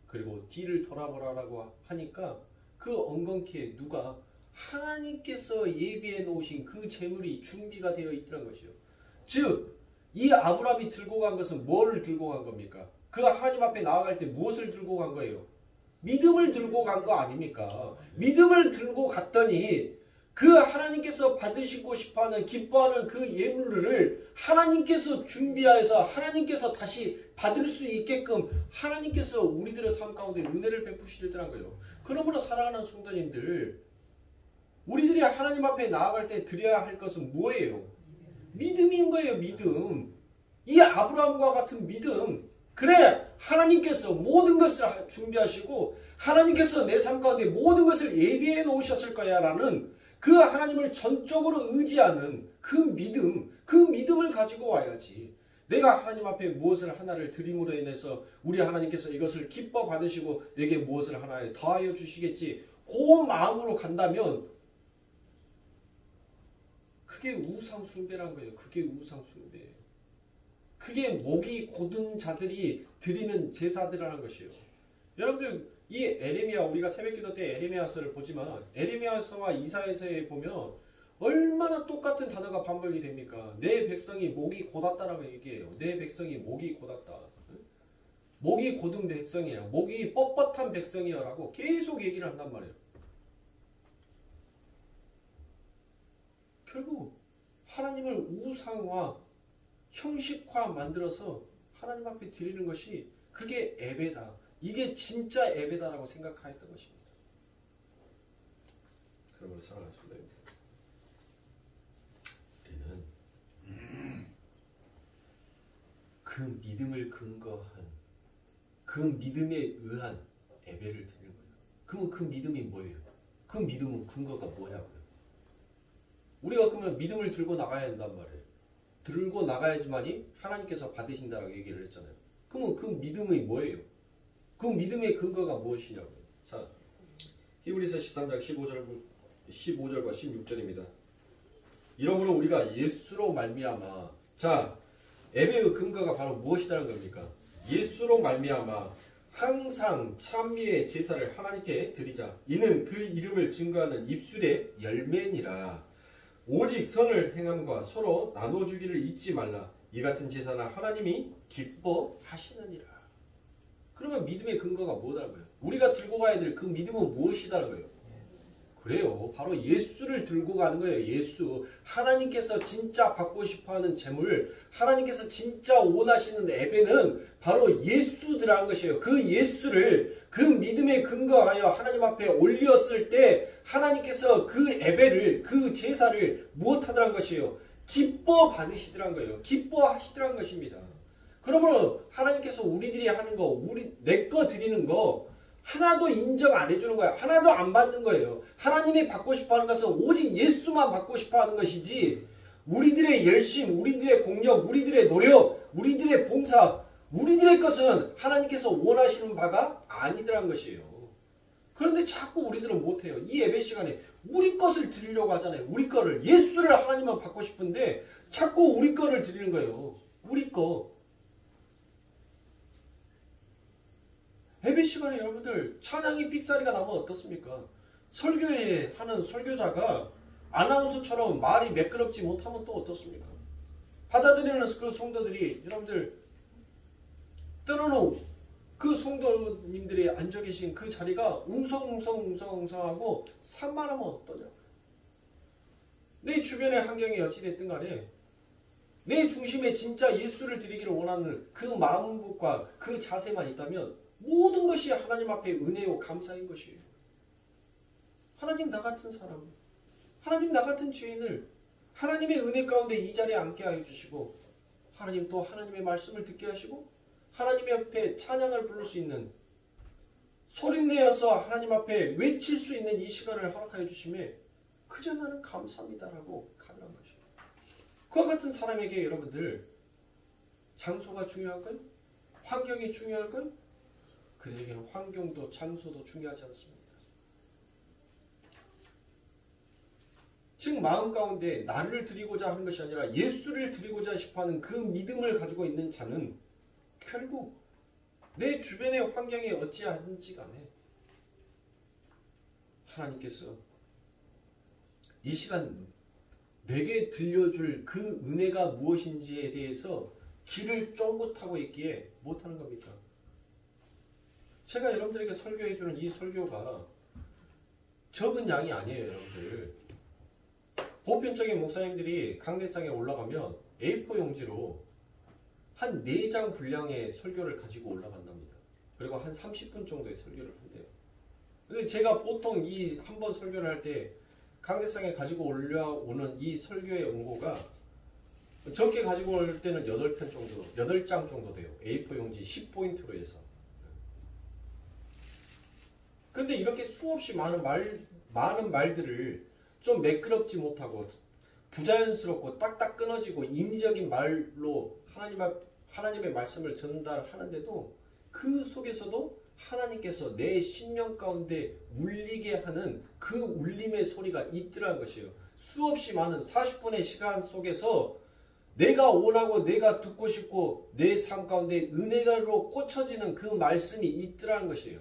S1: 그리고 뒤를 돌아보라라고 하니까 그 엉겅퀴에 누가 하나님께서 예비해 놓으신 그 재물이 준비가 되어 있더란 것이요. 즉 이 아브라함이 들고 간 것은 뭐를 들고 간 겁니까? 그 하나님 앞에 나아갈 때 무엇을 들고 간 거예요? 믿음을 들고 간 거 아닙니까? 믿음을 들고 갔더니 그 하나님께서 받으시고 싶어하는 기뻐하는 그 예물을 하나님께서 준비하여서 하나님께서 다시 받을 수 있게끔 하나님께서 우리들의 삶 가운데 은혜를 베푸시더란 거예요. 그러므로 사랑하는 성도님들, 우리들이 하나님 앞에 나아갈 때 드려야 할 것은 뭐예요? 믿음인 거예요. 믿음. 이 아브라함과 같은 믿음. 그래 하나님께서 모든 것을 준비하시고 하나님께서 내 삶 가운데 모든 것을 예비해 놓으셨을 거야 라는 그 하나님을 전적으로 의지하는 그 믿음, 그 믿음을 가지고 와야지. 내가 하나님 앞에 무엇을 하나를 드림으로 인해서 우리 하나님께서 이것을 기뻐 받으시고 내게 무엇을 하나 더하여 주시겠지, 그 마음으로 간다면 그게 우상 숭배란 거예요. 그게 우상 숭배예요. 그게 목이 곧은 자들이 드리는 제사들이라는 것이에요. 여러분들 이 에레미야, 우리가 새벽기도 때 에레미야서를 보지만 에레미야서와 이사야서에 보면 얼마나 똑같은 단어가 반복이 됩니까? 내 백성이 목이 곧았다라고 얘기해요. 내 백성이 목이 곧았다. 목이 곧은 백성이야. 목이 뻣뻣한 백성이야라고 계속 얘기를 한단 말이에요. 결국 하나님을 우상화, 형식화 만들어서 하나님 앞에 드리는 것이 그게 예배다. 이게 진짜 예배다라고 생각하였던 것입니다. 그러므로 사랑하는 성도님들, 우리는 그 믿음을 근거한, 그 믿음에 의한 예배를 드리는 거예요. 그러면 그 믿음이 뭐예요? 그 믿음은 근거가 뭐냐고요? 우리가 그러면 믿음을 들고 나가야 한단 말이에요. 들고 나가야지만이 하나님께서 받으신다고 얘기를 했잖아요. 그러면 그 믿음이 뭐예요? 그 믿음의 근거가 무엇이냐고요. 자, 히브리서 13장 15절과 16절입니다. 이러므로 우리가 예수로 말미암아, 자, 예배의 근거가 바로 무엇이라는 겁니까? 예수로 말미암아 항상 찬미의 제사를 하나님께 드리자. 이는 그 이름을 증거하는 입술의 열매니라. 오직 선을 행함과 서로 나눠주기를 잊지 말라. 이 같은 제사는 하나님이 기뻐하시느니라. 그러면 믿음의 근거가 뭐라는 거예요? 우리가 들고 가야 될 그 믿음은 무엇이라는 거예요? 그래요. 바로 예수를 들고 가는 거예요. 예수. 하나님께서 진짜 받고 싶어하는 재물, 하나님께서 진짜 원하시는 예배는 바로 예수들한 것이에요. 그 예수를 그 믿음에 근거하여 하나님 앞에 올렸을 때 하나님께서 그 예배를, 그 제사를 무엇하더란 것이에요? 기뻐 받으시더란 거예요. 기뻐하시더란 것입니다. 그러므로 하나님께서 우리들이 하는 거, 내 거 드리는 거 하나도 인정 안 해주는 거야. 하나도 안 받는 거예요. 하나님이 받고 싶어하는 것은 오직 예수만 받고 싶어하는 것이지, 우리들의 열심, 우리들의 공력, 우리들의 노력, 우리들의 봉사, 우리들의 것은 하나님께서 원하시는 바가 아니더란 것이에요. 그런데 자꾸 우리들은 못해요. 이 예배 시간에 우리 것을 드리려고 하잖아요. 우리 거를, 예수를 하나님만 받고 싶은데 자꾸 우리 거를 드리는 거예요. 우리 거. 예배 시간에 여러분들 찬양이 삑사리가 나면 어떻습니까? 설교회 하는 설교자가 아나운서처럼 말이 매끄럽지 못하면 또 어떻습니까? 받아들이는 그 성도들이, 여러분들 때로는 그 성도님들이 앉아 계신 그 자리가 웅성웅성하고 산만하면 어떠냐? 내 주변의 환경이 어찌됐든 간에 내 중심에 진짜 예수를 드리기를 원하는 그 마음과 그 자세만 있다면 모든 것이 하나님 앞에 은혜요 감사인 것이에요. 하나님 나 같은 사람, 하나님 나 같은 죄인을 하나님의 은혜 가운데 이 자리에 앉게 해주시고 하나님 또 하나님의 말씀을 듣게 하시고 하나님 앞에 찬양을 부를 수 있는 소리내어서 하나님 앞에 외칠 수 있는 이 시간을 허락하여 주심에 그저 나는 감사합니다라고 가능한 것이에요. 그와 같은 사람에게 여러분들 장소가 중요할까요? 환경이 중요할까요? 그들에게는 환경도 장소도 중요하지 않습니다. 즉 마음 가운데 나를 드리고자 하는 것이 아니라 예수를 드리고자 싶어하는 그 믿음을 가지고 있는 자는 결국 내 주변의 환경이 어찌하든지 간에 하나님께서 이 시간 내게 들려줄 그 은혜가 무엇인지에 대해서 길을 쫑긋하고 있기에 못하는 겁니다. 제가 여러분들에게 설교해주는 이 설교가 적은 양이 아니에요. 여러분들 보편적인 목사님들이 강대상에 올라가면 A4 용지로 한 4장 분량의 설교를 가지고 올라간답니다. 그리고 한 30분 정도의 설교를 한대요. 근데 제가 보통 이 한 번 설교를 할 때 강대상에 가지고 올라오는 이 설교의 원고가 적게 가지고 올 때는 8편 정도, 8장 정도 돼요. A4 용지 10포인트로 해서. 그런데 이렇게 수없이 많은 말들을 좀 매끄럽지 못하고 부자연스럽고 딱딱 끊어지고 인위적인 말로 하나님의 말씀을 전달하는데도 그 속에서도 하나님께서 내 심령 가운데 울리게 하는 그 울림의 소리가 있더라는 것이에요. 수없이 많은 40분의 시간 속에서 내가 원하고 내가 듣고 싶고 내 삶 가운데 은혜로 꽂혀지는 그 말씀이 있더라는 것이에요.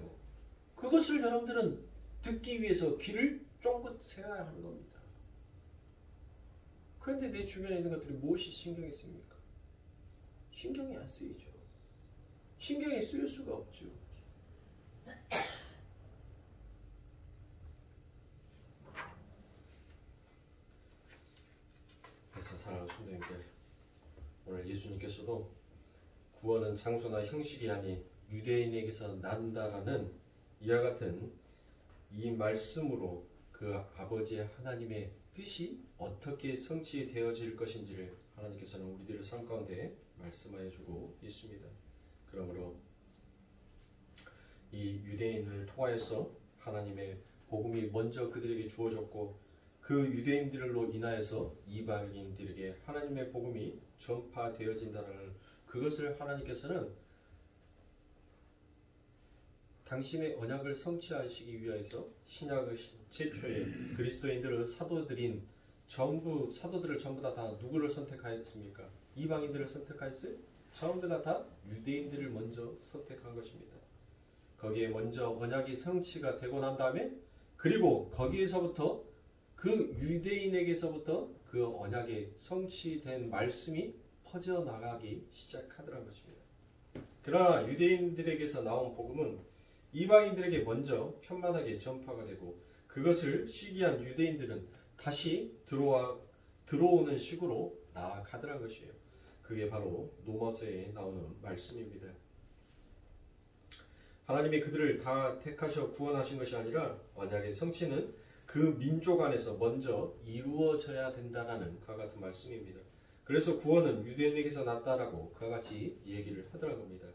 S1: 그것을 여러분들은 듣기 위해서 귀를 쫑긋 세워야 하는 겁니다. 그런데 내 주변에 있는 것들이 무엇이 신경이 쓰입니까? 신경이 안 쓰이죠. 신경이 쓰일 수가 없죠. 그래서 사랑하는 성도님들, 오늘 예수님께서도 구원은 장소나 형식이 아닌 유대인에게서 난다라는 이와 같은 이 말씀으로 그 아버지의 하나님의 뜻이 어떻게 성취되어질 것인지를 하나님께서는 우리들의 삶 가운데 말씀하여 주고 있습니다. 그러므로 이 유대인을 통하여서 하나님의 복음이 먼저 그들에게 주어졌고 그 유대인들로 인하여서 이방인들에게 하나님의 복음이 전파되어진다는 그것을 하나님께서는 당신의 언약을 성취하시기 위해서 신약의 최초의 그리스도인들을 사도들을 전부 다 누구를 선택하였습니까? 이방인들을 선택하였어요? 전부 다 유대인들을 먼저 선택한 것입니다. 거기에 먼저 언약이 성취가 되고 난 다음에 그리고 거기에서부터 그 유대인에게서부터 그 언약의 성취된 말씀이 퍼져나가기 시작하더라는 것입니다. 그러나 유대인들에게서 나온 복음은 이방인들에게 먼저 편만하게 전파가 되고 그것을 시기한 유대인들은 다시 들어오는 식으로 나아가더라는 것이에요. 그게 바로 로마서에 나오는 말씀입니다. 하나님이 그들을 다 택하셔 구원하신 것이 아니라 언약의 성취는 그 민족 안에서 먼저 이루어져야 된다라는 그와 같은 말씀입니다. 그래서 구원은 유대인에게서 났다라고 그와 같이 얘기를 하더라는 겁니다.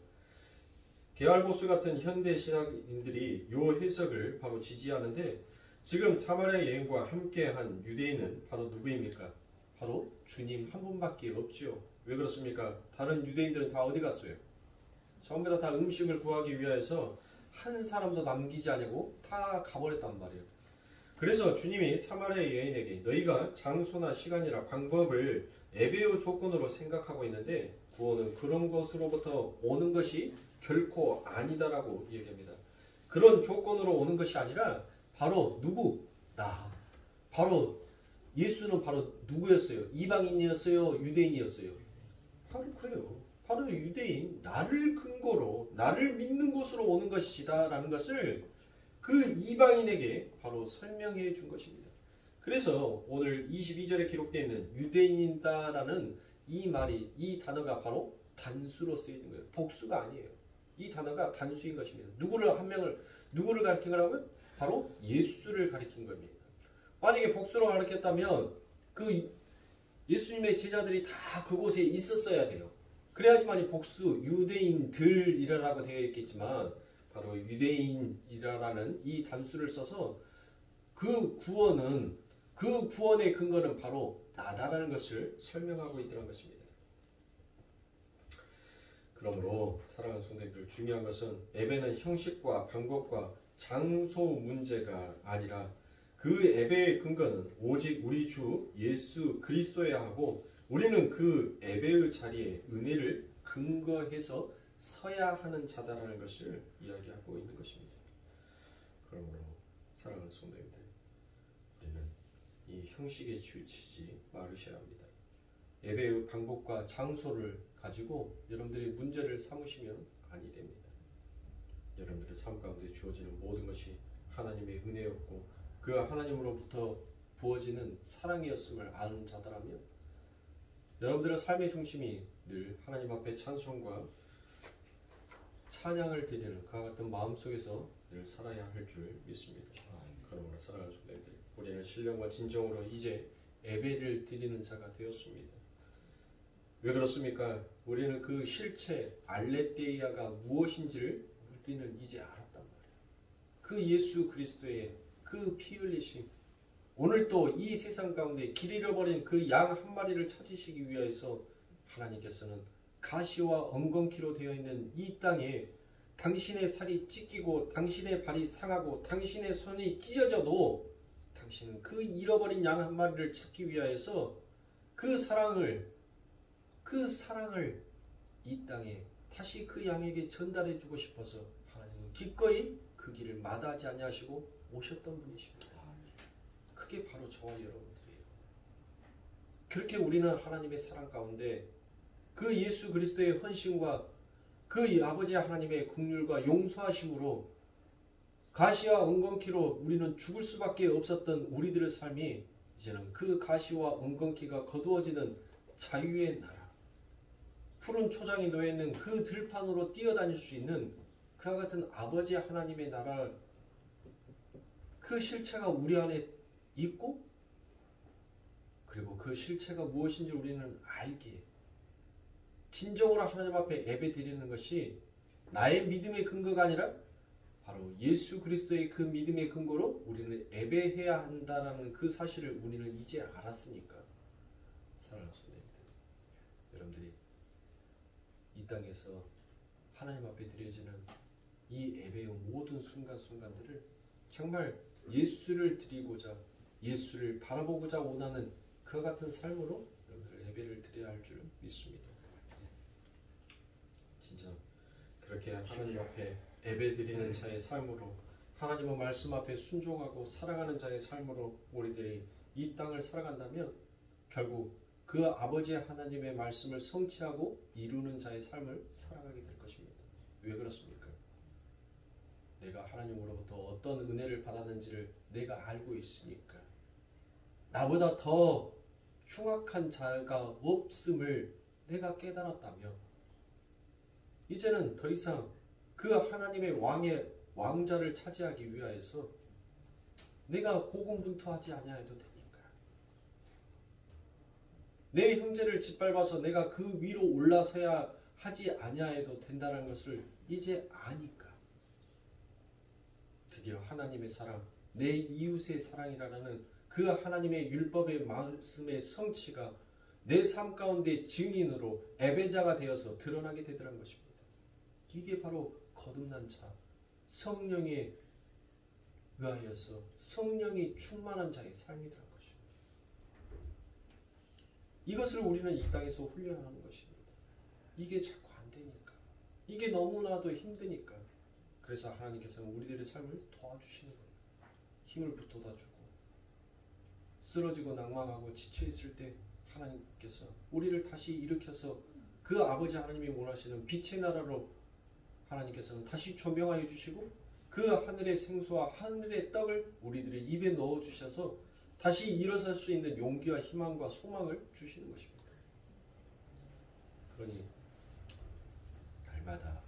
S1: 게알보스 같은 현대 신학인들이 이 해석을 바로 지지하는데 지금 사마리아 여인과 함께한 유대인은 바로 누구입니까? 바로 주님 한 분밖에 없지요. 왜 그렇습니까? 다른 유대인들은 다 어디 갔어요? 전부 다 음식을 구하기 위해서 한 사람도 남기지 않고 다 가버렸단 말이에요. 그래서 주님이 사마리아 여인에게 너희가 장소나 시간이나 방법을 에베오 조건으로 생각하고 있는데 구원은 그런 것으로부터 오는 것이 결코 아니다라고 얘기합니다. 그런 조건으로 오는 것이 아니라 바로 누구? 나. 바로 예수는 바로 누구였어요? 이방인이었어요? 유대인이었어요? 바로 그래요. 바로 유대인, 나를 근거로 나를 믿는 곳으로 오는 것이다 라는 것을 그 이방인에게 바로 설명해 준 것입니다. 그래서 오늘 22절에 기록되어 있는 유대인이다라는 이 말이, 이 단어가 바로 단수로 쓰이는 거예요. 복수가 아니에요. 이 단어가 단수인 것입니다. 누구를 가리킨 거라고요? 바로 예수를 가리킨 겁니다. 만약에 복수로 가리켰다면 그 예수님의 제자들이 다 그곳에 있었어야 돼요. 그래야지만 이 복수, 유대인들이라고 되어 있겠지만 바로 유대인이라는 이 단수를 써서 그 구원의 근거는 바로 나다라는 것을 설명하고 있다는 것입니다. 그러므로 사랑하는 성도님들, 중요한 것은 예배는 형식과 방법과 장소 문제가 아니라 그 예배의 근거는 오직 우리 주 예수 그리스도여야 하고, 우리는 그 예배의 자리에 은혜를 근거해서 서야 하는 자다라는 것을 이야기하고 있는 것입니다. 그러므로 사랑하는 성도님들, 우리는 이 형식에 치우치지 말으셔야 합니다. 예배의 방법과 장소를 가지고 여러분들이 문제를 삼으시면 아니 됩니다. 여러분들의 삶 가운데 주어지는 모든 것이 하나님의 은혜였고 그 하나님으로부터 부어지는 사랑이었음을 아는 자들라면 여러분들의 삶의 중심이 늘 하나님 앞에 찬송과 찬양을 드리는 그와 같은 마음속에서 늘 살아야 할 줄 믿습니다. 그러므로 사랑하는 성도님들, 우리는 신령과 진정으로 이제 예배를 드리는 자가 되었습니다. 왜 그렇습니까? 우리는 그 실체 알레데이아가 무엇인지를 우리는 이제 알았단 말이에요. 그 예수 그리스도의 그 피 흘리심, 오늘 또 이 세상 가운데 길 잃어버린 그 양 한 마리를 찾으시기 위해서 하나님께서는 가시와 엉겅퀴로 되어 있는 이 땅에 당신의 살이 찢기고 당신의 발이 상하고 당신의 손이 찢어져도 당신은 그 잃어버린 양 한 마리를 찾기 위하여서 그 사랑을 이 땅에 다시 그 양에게 전달해 주고 싶어서 하나님은 기꺼이 그 길을 마다하지 아니하시고 오셨던 분이십니다. 그게 바로 저와 여러분들이에요. 그렇게 우리는 하나님의 사랑 가운데 그 예수 그리스도의 헌신과 그 아버지 하나님의 긍휼과 용서하심으로 가시와 엉겅퀴로 우리는 죽을 수밖에 없었던 우리들의 삶이 이제는 그 가시와 엉겅퀴가 거두어지는 자유의 나라, 푸른 초장이 놓여있는 그 들판으로 뛰어다닐 수 있는 그와 같은 아버지 하나님의 나라를, 그 실체가 우리 안에 있고 그리고 그 실체가 무엇인지 우리는 알기에 진정으로 하나님 앞에 예배 드리는 것이 나의 믿음의 근거가 아니라 바로 예수 그리스도의 그 믿음의 근거로 우리는 예배해야 한다는 그 사실을 우리는 이제 알았으니까 사랑하는 성도님들, 여러분들이 이 땅에서 하나님 앞에 드려지는 이 예배의 모든 순간순간들을 정말 예수를 드리고자, 예수를 바라보고자 원하는 그와 같은 삶으로 여러분들 예배를 드려야 할 줄 믿습니다. 진짜 그렇게 하나님 앞에 예배 드리는 자의 삶으로, 하나님의 말씀 앞에 순종하고 살아가는 자의 삶으로 우리들이 이 땅을 살아간다면 결국 그 아버지 하나님의 말씀을 성취하고 이루는 자의 삶을 살아가게 될 것입니다. 왜 그렇습니까? 내가 하나님으로부터 어떤 은혜를 받았는지를 내가 알고 있으니까. 나보다 더 흉악한 자가 없음을 내가 깨달았다면 이제는 더 이상 그 하나님의 왕자를 차지하기 위하여서 내가 고군분투하지 아니해도 됩니까? 내 형제를 짓밟아서 내가 그 위로 올라서야 하지 아니해도 된다는 것을 이제 아니까 드디어 하나님의 사랑, 내 이웃의 사랑이라는 그 하나님의 율법의 말씀의 성취가 내 삶 가운데 증인으로 예배자가 되어서 드러나게 되더란 것입니다. 이게 바로 거듭난 자, 성령에 의하여서 성령이 충만한 자의 삶이라는 것입니다. 이것을 우리는 이 땅에서 훈련하는 것입니다. 이게 자꾸 안 되니까, 이게 너무나도 힘드니까, 그래서 하나님께서는 우리들의 삶을 도와주시는 거예요. 힘을 북돋아주고 쓰러지고 낭망하고 지쳐있을 때 하나님께서 우리를 다시 일으켜서 그 아버지 하나님이 원하시는 빛의 나라로 하나님께서는 다시 조명하여 주시고 그 하늘의 생수와 하늘의 떡을 우리들의 입에 넣어주셔서 다시 일어설 수 있는 용기와 희망과 소망을 주시는 것입니다. 그러니 날마다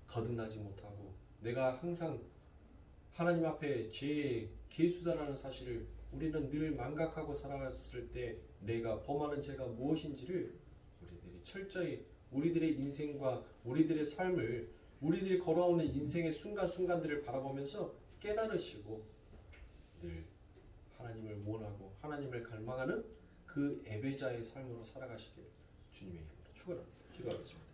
S1: 거듭나지 못하고 내가 항상 하나님 앞에 죄의 계수다라는 사실을 우리는 늘 망각하고 살아갔을 때 내가 범하는 죄가 무엇인지를 우리들이 철저히 우리들의 인생과 우리들의 삶을 우리들이 걸어오는 인생의 순간순간들을 바라보면서 깨달으시고 늘 하나님을 원하고 하나님을 갈망하는 그 예배자의 삶으로 살아가시길 주님의 이름으로 축원합니다. 기도하겠습니다.